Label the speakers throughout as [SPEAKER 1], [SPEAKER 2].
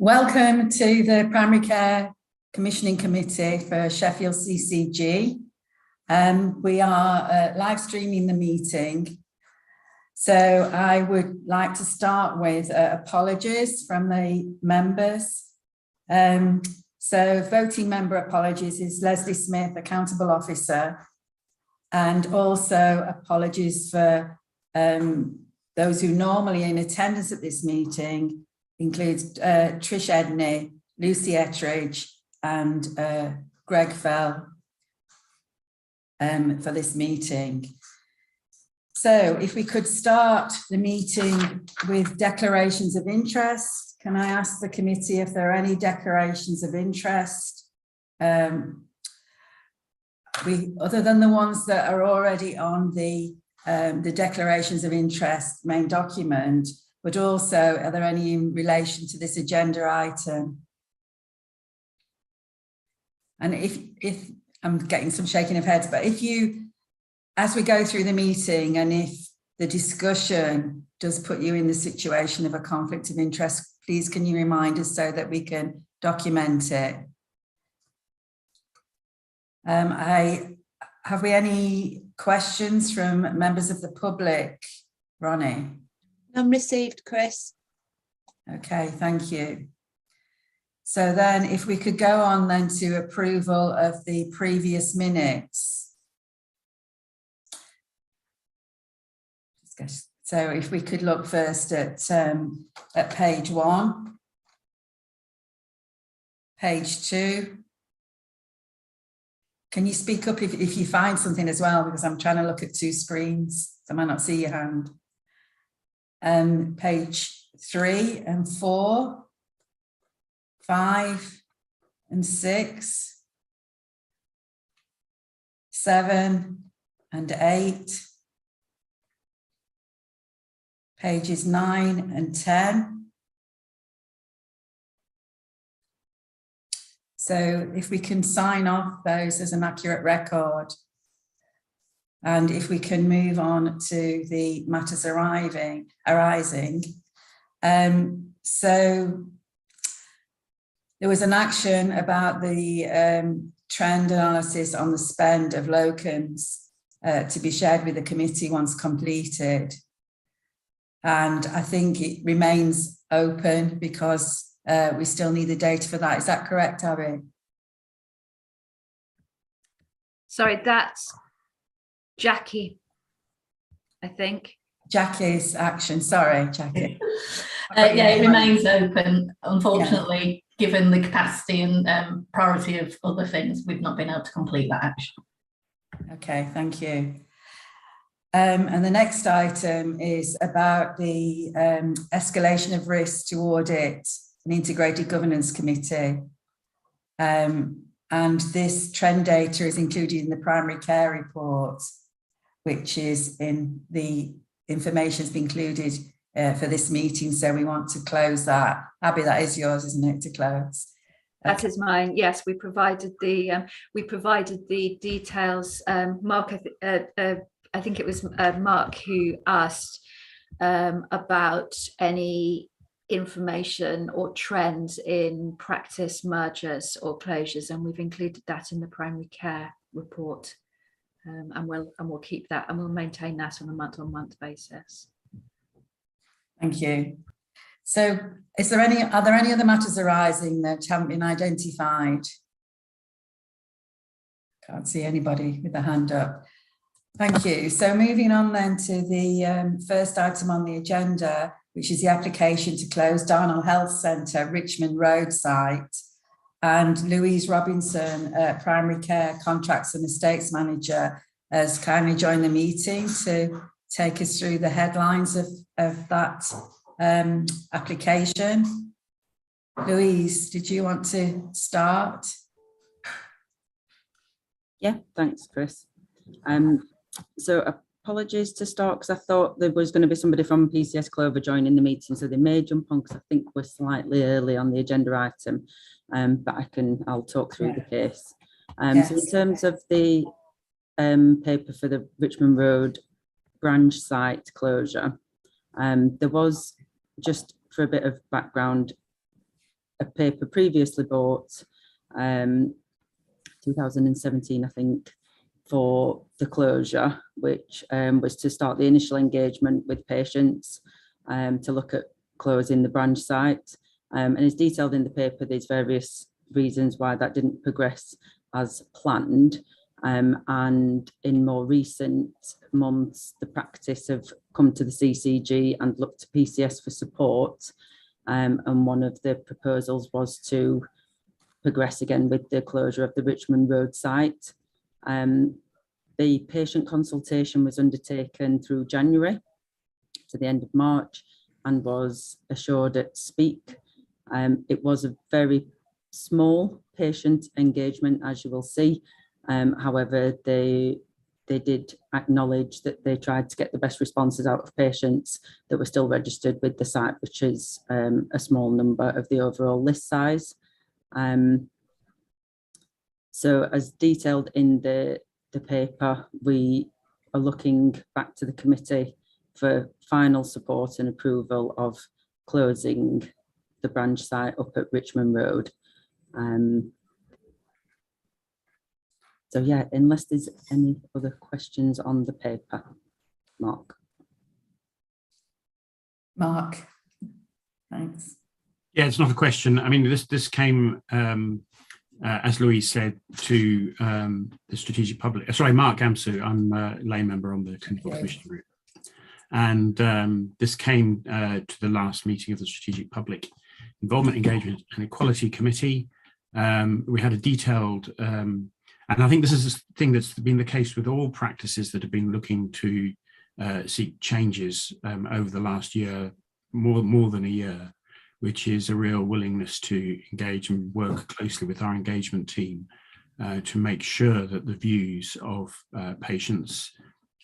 [SPEAKER 1] Welcome to the Primary Care Commissioning Committee for Sheffield CCG. We are live streaming the meeting. So I would like to start with apologies from the members. So voting member apologies is Leslie Smith, Accountable Officer, and also apologies for those who normally are in attendance at this meeting, includes Trish Edney, Lucy Ettridge, and Greg Fell for this meeting. So if we could start the meeting with declarations of interest. Can I ask the committee if there are any declarations of interest? Other than the ones that are already on the declarations of interest main document, but also are there any in relation to this agenda item? And if I'm getting some shaking of heads, but if you, as we go through the meeting, and if the discussion does put you in the situation of a conflict of interest, please can you remind us so that we can document it? Have we any questions from members of the public? Ronnie?
[SPEAKER 2] None received, Chris.
[SPEAKER 1] Okay, thank you. So then if we could go on then to approval of the previous minutes. So if we could look first at page 1, page 2. Can you speak up if you find something as well, because I'm trying to look at 2 screens, so I might not see your hand. Page 3 and 4, 5 and 6, 7 and 8, pages 9 and 10. So if we can sign off those as an accurate record, and if we can move on to the matters arising. So there was an action about the trend analysis on the spend of locums to be shared with the committee once completed. And I think it remains open because we still need the data for that. Is that correct, Abby?
[SPEAKER 3] Sorry, that's Jackie, I think.
[SPEAKER 1] Jackie's action. Sorry, Jackie.
[SPEAKER 4] Yeah, it remains open. Unfortunately, given the capacity and priority of other things, we've not been able to complete that action.
[SPEAKER 1] Okay, thank you. And the next item is about the escalation of risk to audit an integrated governance committee. And this trend data is included in the primary care report, which is in the information has been included for this meeting. So we want to close that. Abby, that is yours, isn't it, to close?
[SPEAKER 3] That is mine. Yes, we provided the details. Mark, I think it was Mark who asked about any information or trends in practice mergers or closures, and we've included that in the primary care report. And we'll keep that, and we'll maintain that on a month-on-month basis.
[SPEAKER 1] Thank you. So are there any other matters arising that haven't been identified? Can't see anybody with a hand up. Thank you. So moving on then to the first item on the agenda, which is the application to close Darnall Health Centre, Richmond Road site. And Louise Robinson, Primary Care Contracts and Estates Manager, has kindly joined the meeting to take us through the headlines of that application. Louise, did you want to start?
[SPEAKER 5] Yeah, thanks, Chris. So apologies to start, because I thought there was going to be somebody from PCS Clover joining the meeting, so they may jump on because I think we're slightly early on the agenda item, but I'll talk through the case.
[SPEAKER 1] Yes.
[SPEAKER 5] So in terms of the paper for the Richmond Road branch site closure, there was, just for a bit of background, a paper previously bought, 2017, I think, for the closure, which was to start the initial engagement with patients to look at closing the branch site. And as detailed in the paper, there's various reasons why that didn't progress as planned. And in more recent months, the practice have come to the CCG and looked to PCS for support. And one of the proposals was to progress again with the closure of the Richmond Road site. The patient consultation was undertaken through January to the end of March and was assured at Speak. It was a very small patient engagement, as you will see. However, they did acknowledge that they tried to get the best responses out of patients that were still registered with the site, which is a small number of the overall list size. So as detailed in the paper, we are looking back to the committee for final support and approval of closing the branch site up at Richmond Road. So yeah, unless there's any other questions on the paper, Mark.
[SPEAKER 1] Mark, thanks.
[SPEAKER 6] Yeah, it's not a question. I mean, this came, as Louise said, to the Strategic Public. Sorry, Mark Gamsu. I'm a lay member on the Clinical Commission Group. And this came to the last meeting of the Strategic Public Involvement, Engagement and Equality Committee. We had a detailed, and I think this is a thing that's been the case with all practices that have been looking to seek changes over the last year, more than a year, which is a real willingness to engage and work closely with our engagement team to make sure that the views of patients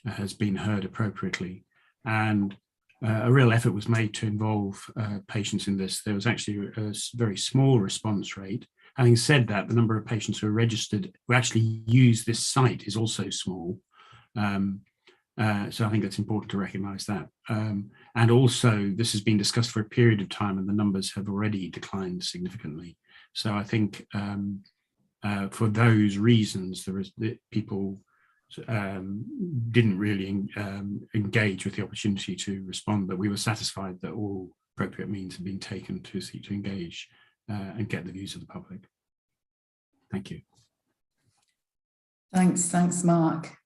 [SPEAKER 6] has been heard appropriately. And a real effort was made to involve patients in this. There was actually a very small response rate. Having said that, the number of patients who are registered who actually use this site is also small. So I think it's important to recognise that. And also, this has been discussed for a period of time and the numbers have already declined significantly. So I think for those reasons, people didn't really engage with the opportunity to respond, but we were satisfied that all appropriate means have been taken to seek to engage and get the views of the public. Thank you.
[SPEAKER 1] Thanks, Mark.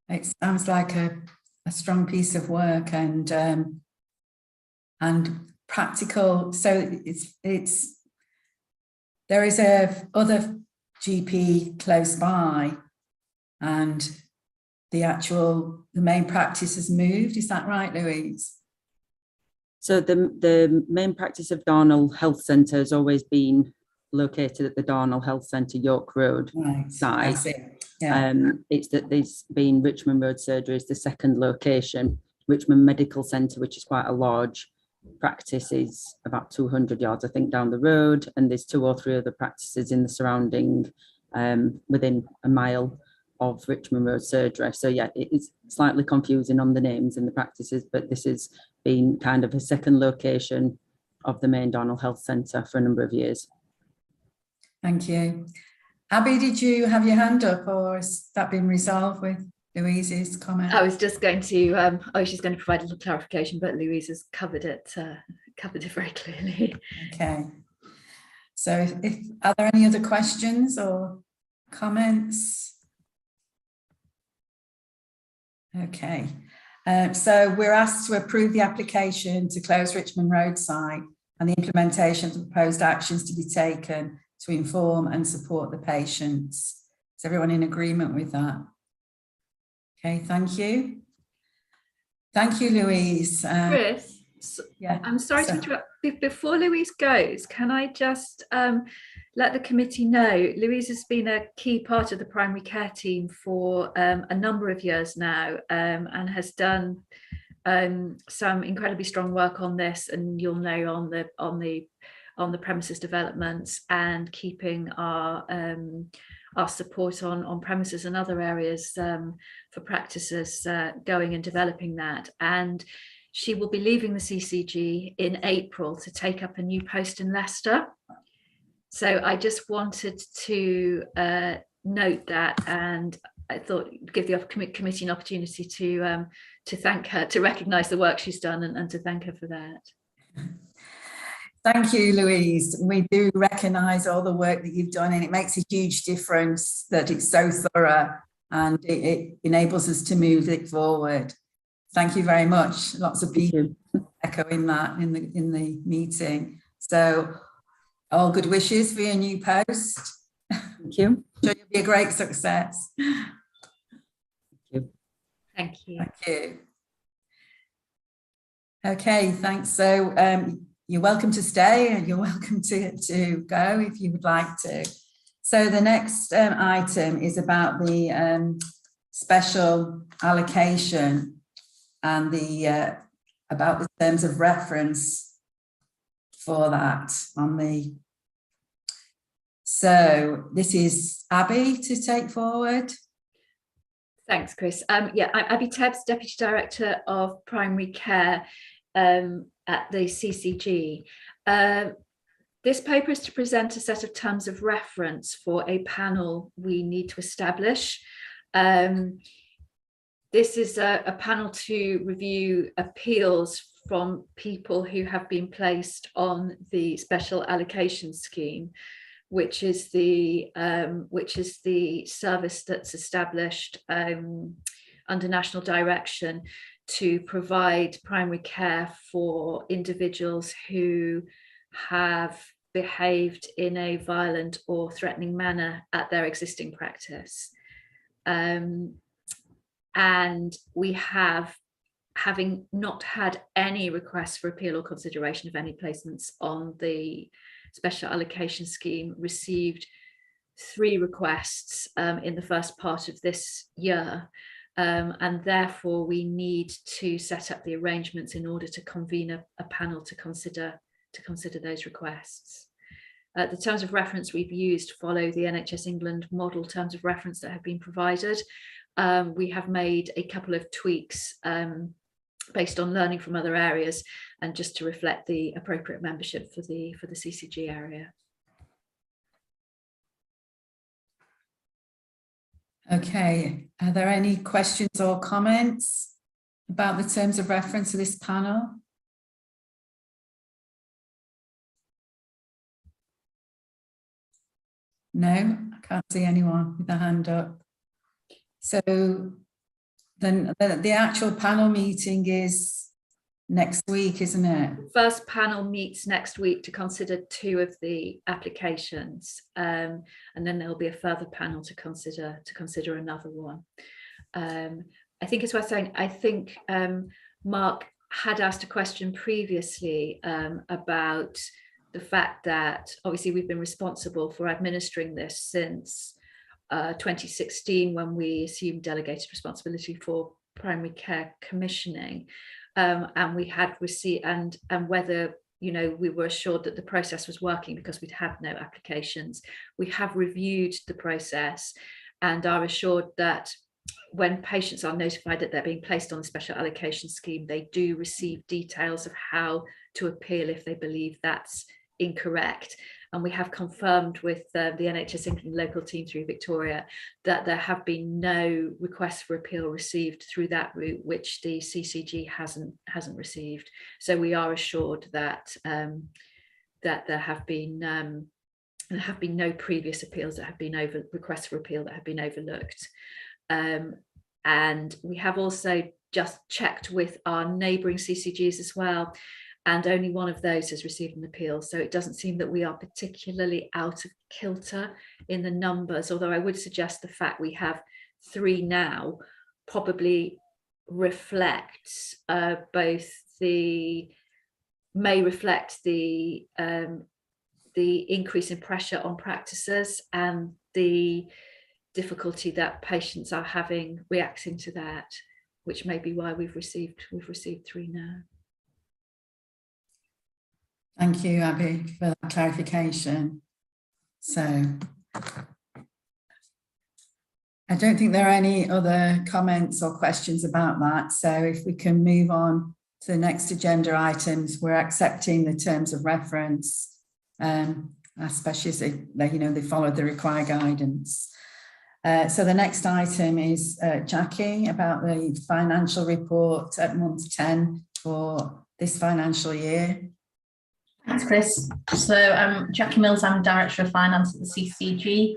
[SPEAKER 1] It sounds like a strong piece of work and practical. So it's there is a other GP close by, and the main practice has moved. Is that right, Louise?
[SPEAKER 5] So the main practice of Darnall Health Centre has always been located at the Darnall Health Centre York Road site.
[SPEAKER 1] Yeah.
[SPEAKER 5] It's that there's been Richmond Road Surgery is the second location. Richmond Medical Centre, which is quite a large practice, is about 200 yards, I think, down the road, and there's 2 or 3 other practices in the surrounding within a mile of Richmond Road Surgery. So yeah, it is slightly confusing on the names and the practices, but this has been kind of a second location of the main Darnall Health Centre for a number of years.
[SPEAKER 1] Thank you. Abby, did you have your hand up, or has that been resolved with Louise's comment?
[SPEAKER 3] I was just going to, I was just going to provide a little clarification, but Louise has covered it very clearly.
[SPEAKER 1] Okay. So are there any other questions or comments? Okay. So we're asked to approve the application to close Richmond Road site and the implementation of the proposed actions to be taken to inform and support the patients. Is everyone in agreement with that? Okay, thank you. Thank you, Louise.
[SPEAKER 3] Chris,
[SPEAKER 1] yeah,
[SPEAKER 3] I'm sorry to interrupt. Before Louise goes, can I just let the committee know, Louise has been a key part of the primary care team for a number of years now, and has done some incredibly strong work on this, and you'll know on the premises developments and keeping our support on premises and other areas for practices going and developing that. And she will be leaving the CCG in April to take up a new post in Leicester. So I just wanted to note that, and I thought give the committee an opportunity to thank her, to recognise the work she's done, and to thank her for that.
[SPEAKER 1] Thank you, Louise. We do recognise all the work that you've done, and it makes a huge difference that it's so thorough, and it enables us to move it forward. Thank you very much. Lots of people echoing that in the meeting. So all good wishes for your new post.
[SPEAKER 5] Thank you.
[SPEAKER 1] Sure you'll be a great success.
[SPEAKER 3] Thank you.
[SPEAKER 1] Thank you. Okay, thanks. So you're welcome to stay, and you're welcome to go if you would like to. So the next item is about the special allocation and the about the terms of reference for that on the. So this is Abby to take forward.
[SPEAKER 3] Thanks, Chris. Yeah, I'm Abby Tebbs, Deputy Director of Primary Care at the CCG. This paper is to present a set of terms of reference for a panel we need to establish. This is a panel to review appeals from people who have been placed on the special allocation scheme, which is the service that's established under national direction to provide primary care for individuals who have behaved in a violent or threatening manner at their existing practice. And we have, having not had any requests for appeal or consideration of any placements on the special allocation scheme, received 3 requests in the first part of this year, and therefore we need to set up the arrangements in order to convene a panel to consider those requests. The terms of reference we've used follow the NHS England model terms of reference that have been provided. We have made a couple of tweaks based on learning from other areas, and just to reflect the appropriate membership for the CCG area.
[SPEAKER 1] Okay, are there any questions or comments about the terms of reference of this panel? No, I can't see anyone with a hand up. So then the actual panel meeting is next week, isn't it?
[SPEAKER 3] First panel meets next week to consider 2 of the applications, and then there'll be a further panel to consider another one. I think it's worth saying, I think Mark had asked a question previously about the fact that obviously we've been responsible for administering this since 2016, when we assumed delegated responsibility for primary care commissioning, and we had received, and whether we were assured that the process was working because we'd had no applications. We have reviewed the process and are assured that when patients are notified that they're being placed on the special allocation scheme, they do receive details of how to appeal if they believe that's incorrect. And we have confirmed with the NHS England local team through Victoria that there have been no requests for appeal received through that route, which the CCG hasn't received. So we are assured that that there have been no previous appeals that have been requests for appeal that have been overlooked. And we have also just checked with our neighbouring CCGs as well, and only one of those has received an appeal. So it doesn't seem that we are particularly out of kilter in the numbers, although I would suggest the fact we have 3 now probably reflects may reflect the increase in pressure on practices and the difficulty that patients are having reacting to that, which may be why we've received 3 now.
[SPEAKER 1] Thank you, Abby, for that clarification. So I don't think there are any other comments or questions about that. So if we can move on So the next agenda items, we're accepting the terms of reference, especially as they follow the required guidance. So the next item is Jackie, about the financial report at month 10 for this financial year.
[SPEAKER 4] Thanks, Chris. So I'm Jackie Mills, I'm Director of Finance at the CCG.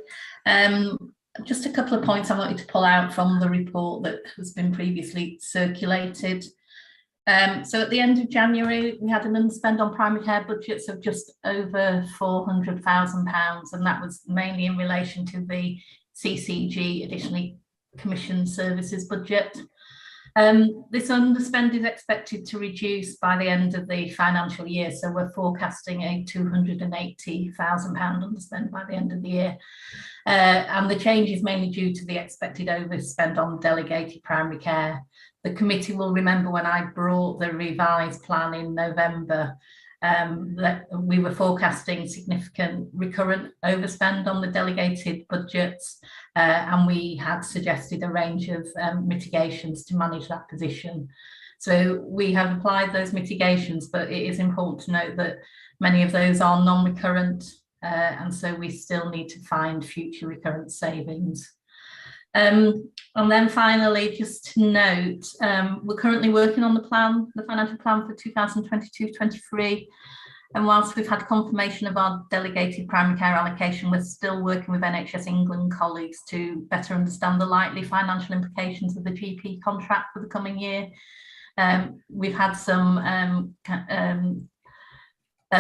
[SPEAKER 4] Just a couple of points I wanted to pull out from the report that has been previously circulated. So at the end of January, we had an underspend on primary care budgets of just over £400,000, and that was mainly in relation to the CCG additionally commissioned services budget. This underspend is expected to reduce by the end of the financial year, so we're forecasting a £280,000 underspend by the end of the year. And the change is mainly due to the expected overspend on delegated primary care. The committee will remember when I brought the revised plan in November that we were forecasting significant recurrent overspend on the delegated budgets, and we had suggested a range of mitigations to manage that position. So we have applied those mitigations, but it is important to note that many of those are non-recurrent, and so we still need to find future recurrent savings. And then finally, just to note, we're currently working on the financial plan for 2022-23. And whilst we've had confirmation of our delegated primary care allocation, we're still working with NHS England colleagues to better understand the likely financial implications of the GP contract for the coming year. We've had some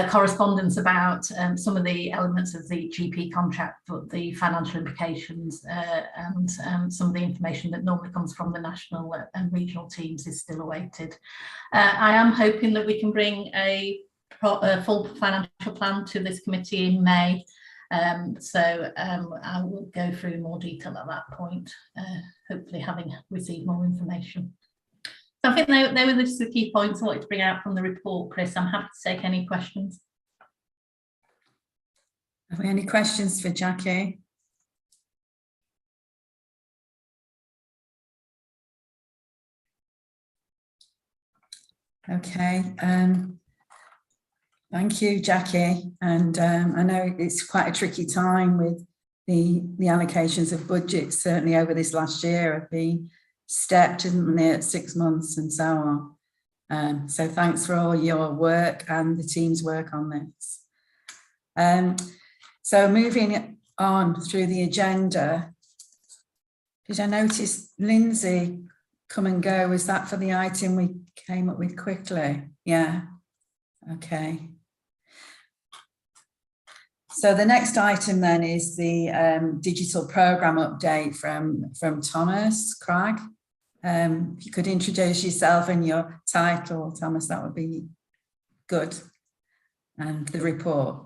[SPEAKER 4] correspondence about some of the elements of the GP contract, but the financial implications and some of the information that normally comes from the national and regional teams is still awaited. I am hoping that we can bring a full financial plan to this committee in May, so I will go through more detail at that point, hopefully having received more information. So I think they were just the key points I wanted to bring out from the report, Chris. I'm happy to take any questions.
[SPEAKER 1] Have we any questions for Jackie? Okay. Thank you, Jackie. And I know it's quite a tricky time with the allocations of budgets, certainly over this last year have been stepped, isn't it, at 6 months and so on. So thanks for all your work and the team's work on this. So moving on through the agenda, did I notice Lindsay come and go? Was that for the item we came up with quickly? Yeah, okay. So the next item then is the digital programme update from Thomas Cragg. If you could introduce yourself and your title, Thomas, that would be good. And the report.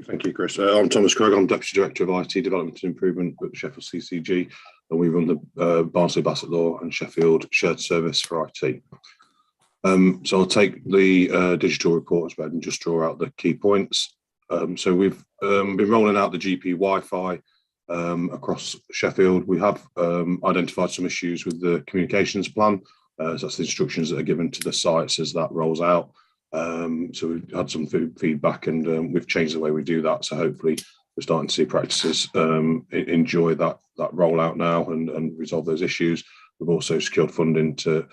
[SPEAKER 7] Thank you, Chris. I'm Thomas Cragg. I'm Deputy Director of IT Development and Improvement at Sheffield CCG, and we run the Barnsley Bassett Law and Sheffield Shared Service for IT. So I'll take the digital report as well and just draw out the key points. So we've been rolling out the GP Wi-Fi across Sheffield. We have identified some issues with the communications plan. So that's the instructions that are given to the sites as that rolls out. So we've had some feedback and we've changed the way we do that. So hopefully we're starting to see practices enjoy that rollout now and resolve those issues. We've also secured funding to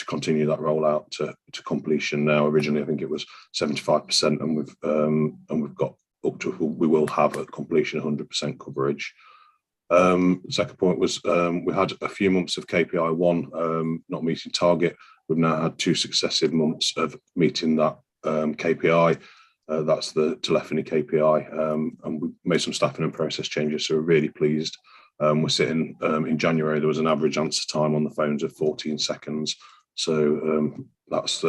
[SPEAKER 7] continue that rollout to completion now. Originally, I think it was 75%, and we've got up to, we will have at completion 100% coverage. The second point was we had a few months of KPI 1 not meeting target. We've now had 2 successive months of meeting that KPI. That's the telephony KPI, and we made some staffing and process changes, so we're really pleased. We're sitting in January, there was an average answer time on the phones of 14 seconds. So that's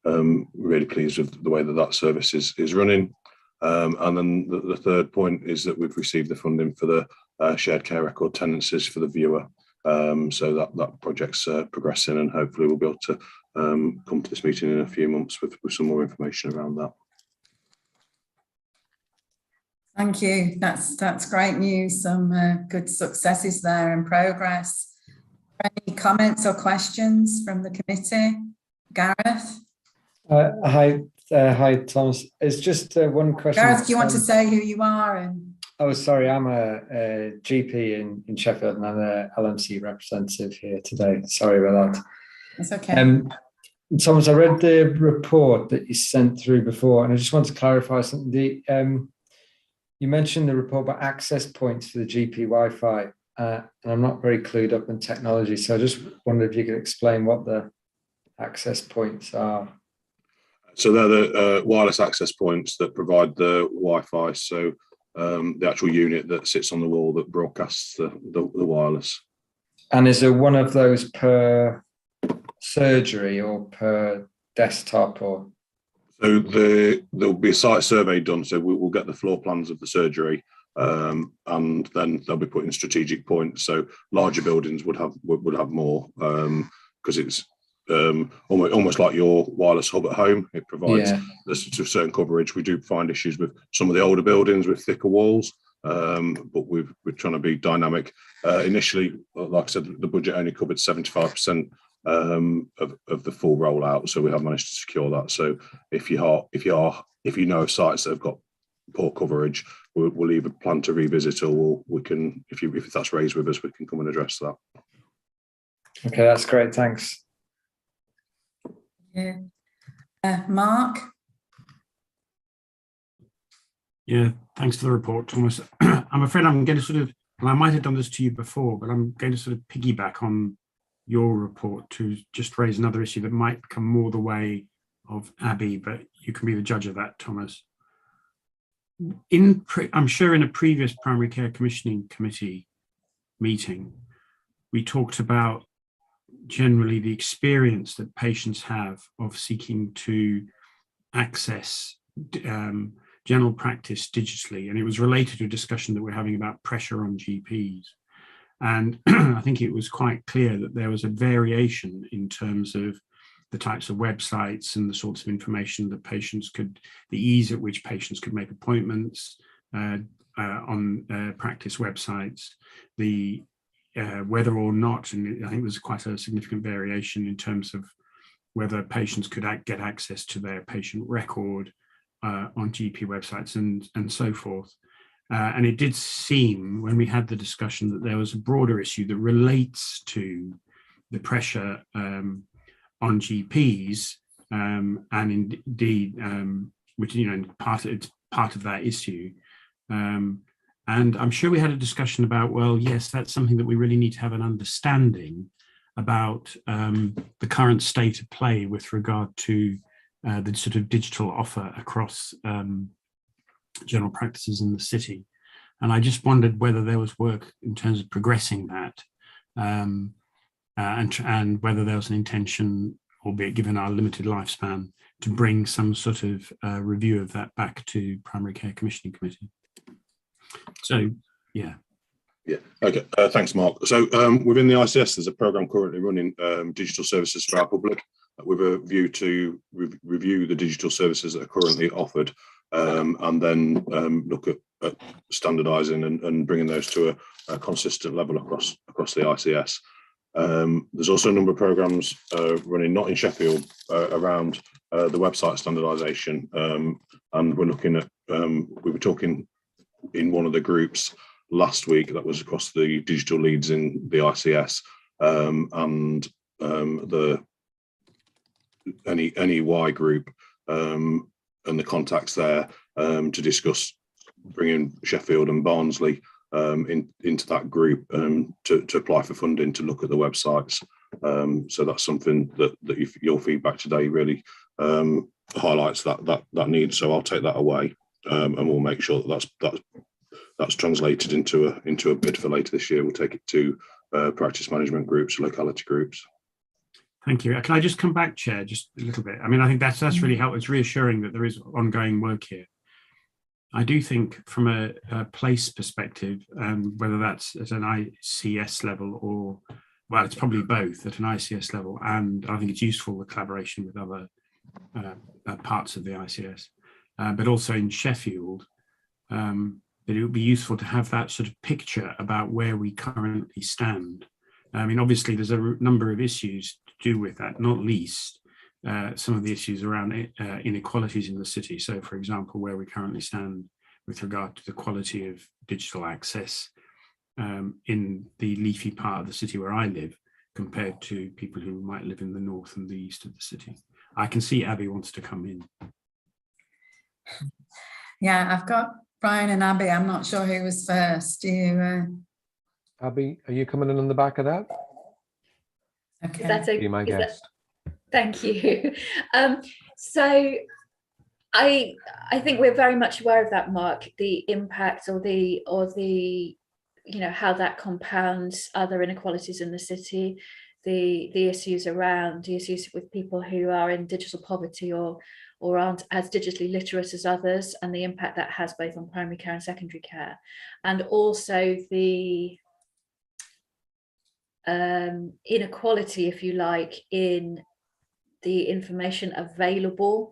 [SPEAKER 7] really pleased with the way that service is running. And then the third point is that we've received the funding for the shared care record tenancies for the viewer. So that project's progressing, and hopefully we'll be able to come to this meeting in a few months with some more information around that.
[SPEAKER 1] Thank you. That's great news. Some good successes there and progress. Any comments or questions from the committee? Gareth?
[SPEAKER 8] Hi, Thomas. It's just one question.
[SPEAKER 1] Gareth, do you want to say who you are? And
[SPEAKER 8] Oh, sorry, I'm a GP in Sheffield, and I'm a LMC representative here today. Sorry about that.
[SPEAKER 1] it's okay.
[SPEAKER 8] Thomas, I read the report that you sent through before, and I just want to clarify something. You mentioned the report about access points for the GP Wi-Fi, and I'm not very clued up in technology, so I just wondered if you could explain what the access points are.
[SPEAKER 7] So they're the wireless access points that provide the Wi-Fi. So the actual unit that sits on the wall that broadcasts the wireless. And
[SPEAKER 8] is there one of those per surgery or per desktop? Or
[SPEAKER 7] so there'll be a site survey done. So we'll get the floor plans of the surgery, and then they'll be put in strategic points. So larger buildings would have more because it's almost like your wireless hub at home. It provides this to certain coverage. We do find issues with some of the older buildings with thicker walls, but we're trying to be dynamic. Initially, like I said, the budget only covered 75% of the full rollout, so we have managed to secure that. So if you know of sites that have got poor coverage, we'll either plan to revisit, or we can, if that's raised with us, we can come and address that.
[SPEAKER 8] Okay, that's great. Thanks.
[SPEAKER 1] Yeah. Mark?
[SPEAKER 6] Yeah, thanks for the report, Thomas. I'm afraid I'm going to sort of, and I might have done this to you before, but I'm going to sort of piggyback on your report to just raise another issue that might come more the way of Abby, but you can be the judge of that, Thomas. I'm sure in a previous Primary Care Commissioning Committee meeting, we talked about generally the experience that patients have of seeking to access general practice digitally, and it was related to a discussion that we're having about pressure on GPs. And I think it was quite clear that there was a variation in terms of the types of websites and the sorts of information that patients could, the ease at which patients could make appointments on practice websites, the whether or not, and I think there's quite a significant variation in terms of whether patients could get access to their patient record on GP websites and so forth. And it did seem, when we had the discussion, that there was a broader issue that relates to the pressure on GPs, and indeed, which, you know, it's part of that issue. And I'm sure we had a discussion about, well, yes, that's something that we really need to have an understanding about the current state of play with regard to the sort of digital offer across general practices in the city. And I just wondered whether there was work in terms of progressing that, and whether there was an intention, albeit given our limited lifespan, to bring some sort of review of that back to Primary Care Commissioning Committee. So, yeah.
[SPEAKER 7] Yeah, okay, thanks, Mark. So within the ICS, there's a programme currently running digital services for our public, with a view to review the digital services that are currently offered, and then look at standardising and bringing those to a consistent level across the ICS. There's also a number of programmes running, not in Sheffield, around the website standardisation, and we're looking at, we were talking in one of the groups last week that was across the digital leads in the ICS, and the NEY group, and the contacts there, to discuss bringing Sheffield and Barnsley into that group, to apply for funding to look at the websites. So that's something that your feedback today really highlights that need. So I'll take that away, and we'll make sure that that's translated into a bid for later this year. We'll take it to practice management groups, locality groups.
[SPEAKER 6] Thank you. Can I just come back, Chair, just a little bit? I mean, I think that's really helpful. It's reassuring that there is ongoing work here. I do think from a place perspective, whether that's at an ICS level or, well, it's probably both at an ICS level, and I think it's useful the collaboration with other parts of the ICS, but also in Sheffield, that it would be useful to have that sort of picture about where we currently stand. I mean, obviously, there's a number of issues to do with that, not least some of the issues around inequalities in the city. So, for example, where we currently stand with regard to the quality of digital access in the leafy part of the city where I live, compared to people who might live in the north and the east of the city. I can see Abby wants to come in.
[SPEAKER 1] Yeah, I've got Brian and Abby. I'm not sure who was first. Do you?
[SPEAKER 9] Abby, are you coming in on the back of that?
[SPEAKER 1] Okay.
[SPEAKER 3] That's
[SPEAKER 9] Be my guest.
[SPEAKER 3] Thank you. So I think we're very much aware of that, Mark, the impact or the how that compounds other inequalities in the city, the issues with people who are in digital poverty or aren't as digitally literate as others, and the impact that has both on primary care and secondary care, and also the inequality, if you like, in the information available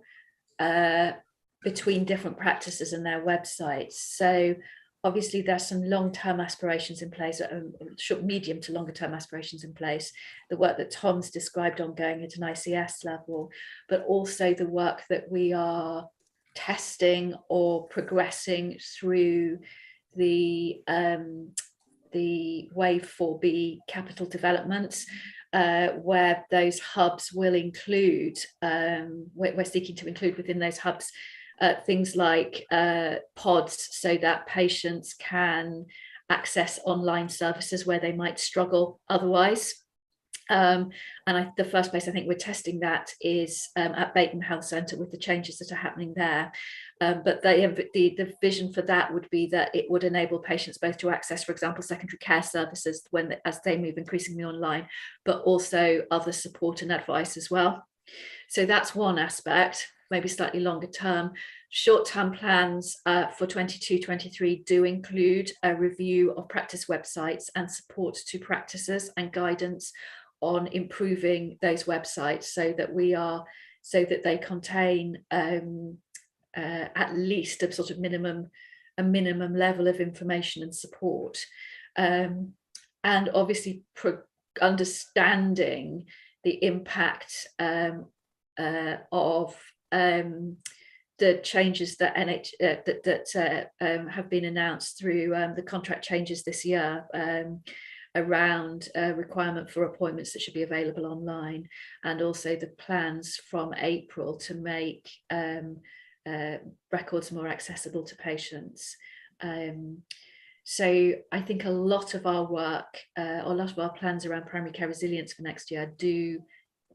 [SPEAKER 3] between different practices and their websites. So obviously there's some long-term aspirations in place, short, medium to longer term aspirations in place, the work that Tom's described ongoing at an ICS level, but also the work that we are testing or progressing through the Wave 4B capital developments, where those hubs will include, we're seeking to include within those hubs things like pods, so that patients can access online services where they might struggle otherwise. The first place I think we're testing that is at Baton Health Centre, with the changes that are happening there. But the vision for that would be that it would enable patients both to access, for example, secondary care services as they move increasingly online, but also other support and advice as well. So that's one aspect, maybe slightly longer term. Short-term plans for 22-23 do include a review of practice websites and support to practices and guidance on improving those websites, so that they contain at least a sort of minimum level of information and support, and obviously understanding the impact of the changes that have been announced through the contract changes this year, around a requirement for appointments that should be available online, and also the plans from April to make records more accessible to patients. So I think a lot of our work, or a lot of our plans around primary care resilience for next year do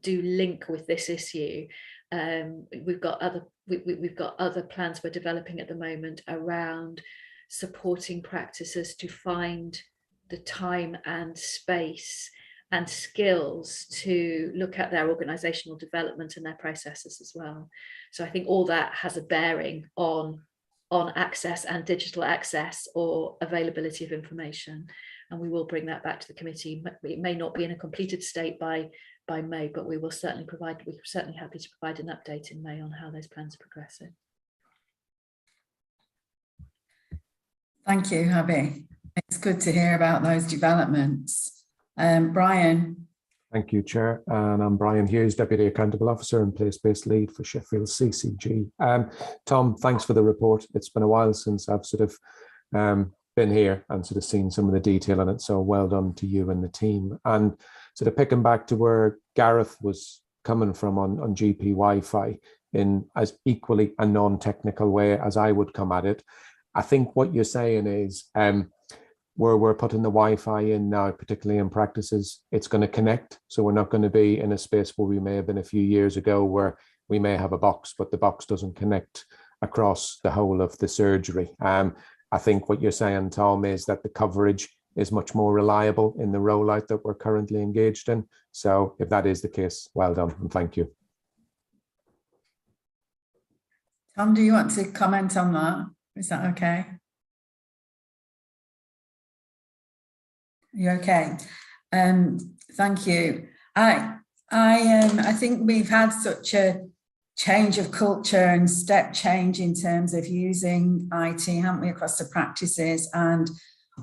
[SPEAKER 3] link with this issue. We've got other plans we're developing at the moment around supporting practices to find the time and space and skills to look at their organizational development and their processes as well. So I think all that has a bearing on access and digital access or availability of information, and we will bring that back to the committee. It may not be in a completed state by May, but we're certainly happy to provide an update in May on how those plans are progressing.
[SPEAKER 1] Thank you, Abby. It's good to hear about those developments. Brian.
[SPEAKER 9] Thank you, Chair. And I'm Brian Hughes, Deputy Accountable Officer and Place-Based Lead for Sheffield CCG. Tom, thanks for the report. It's been a while since I've sort of been here and sort of seen some of the detail on it. So well done to you and the team. And sort of picking back to where Gareth was coming from on GP Wi-Fi in as equally a non-technical way as I would come at it. I think what you're saying is where we're putting the Wi-Fi in now, particularly in practices, it's going to connect. So we're not going to be in a space where we may have been a few years ago where we may have a box, but the box doesn't connect across the whole of the surgery. I think what you're saying, Tom, is that the coverage is much more reliable in the rollout that we're currently engaged in. So if that is the case, well done and thank you.
[SPEAKER 1] Tom, do you want to comment on that? Is that okay? You okay? Thank you. I think we've had such a change of culture and step change in terms of using IT, haven't we, across the practices, and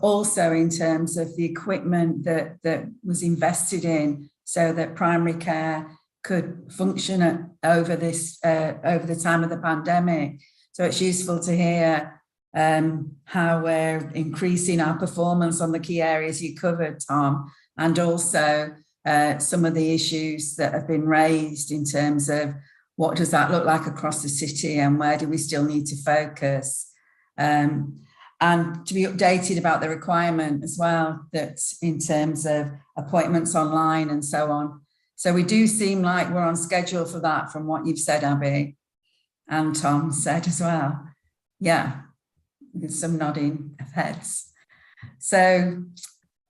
[SPEAKER 1] also in terms of the equipment that was invested in, so that primary care could function over the time of the pandemic. So it's useful to hear how we're increasing our performance on the key areas you covered, Tom, and also some of the issues that have been raised in terms of what does that look like across the city and where do we still need to focus, and to be updated about the requirement as well, that in terms of appointments online and so on. So we do seem like we're on schedule for that from what you've said, Abby, and Tom said as well. Yeah, with some nodding of heads. So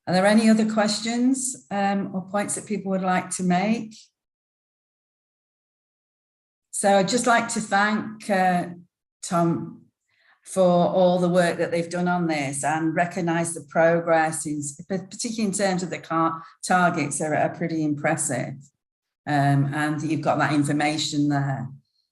[SPEAKER 1] are there any other questions or points that people would like to make? So I'd just like to thank Tom for all the work that they've done on this and recognise the progress, particularly in terms of the targets are pretty impressive, and you've got that information there.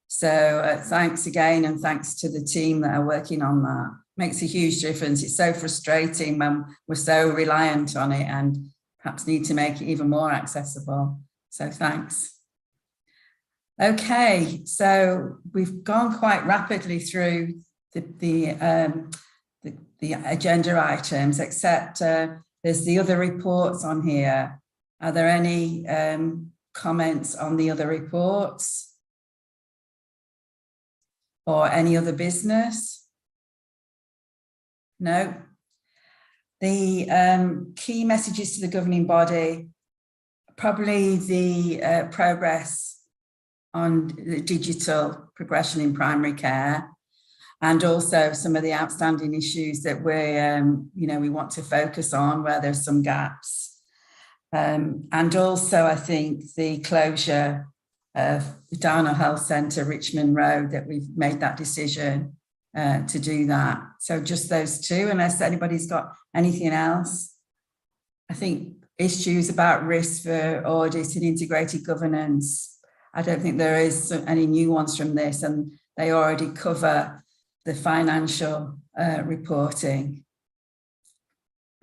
[SPEAKER 1] So thanks again, and thanks to the team that are working on that. Makes a huge difference. It's so frustrating when we're so reliant on it and perhaps need to make it even more accessible. So thanks. Okay, so we've gone quite rapidly through the agenda items, except there's the other reports on here. Are there any comments on the other reports or any other business? No. The key messages to the governing body, probably the progress on the digital progression in primary care, and also some of the outstanding issues that we want to focus on where there's some gaps. And also, I think the closure of the Downhill Health Centre, Richmond Road, that we've made that decision to do that. So just those two, unless anybody's got anything else. I think issues about risk for audit and integrated governance, I don't think there is any new ones from this, and they already cover the financial reporting.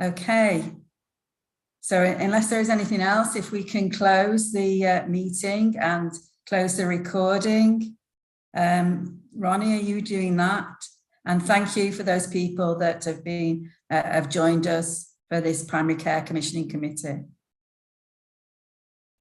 [SPEAKER 1] Okay, so unless there is anything else, if we can close the meeting and close the recording. Ronnie, are you doing that? And thank you for those people that have joined us for this Primary Care Commissioning Committee.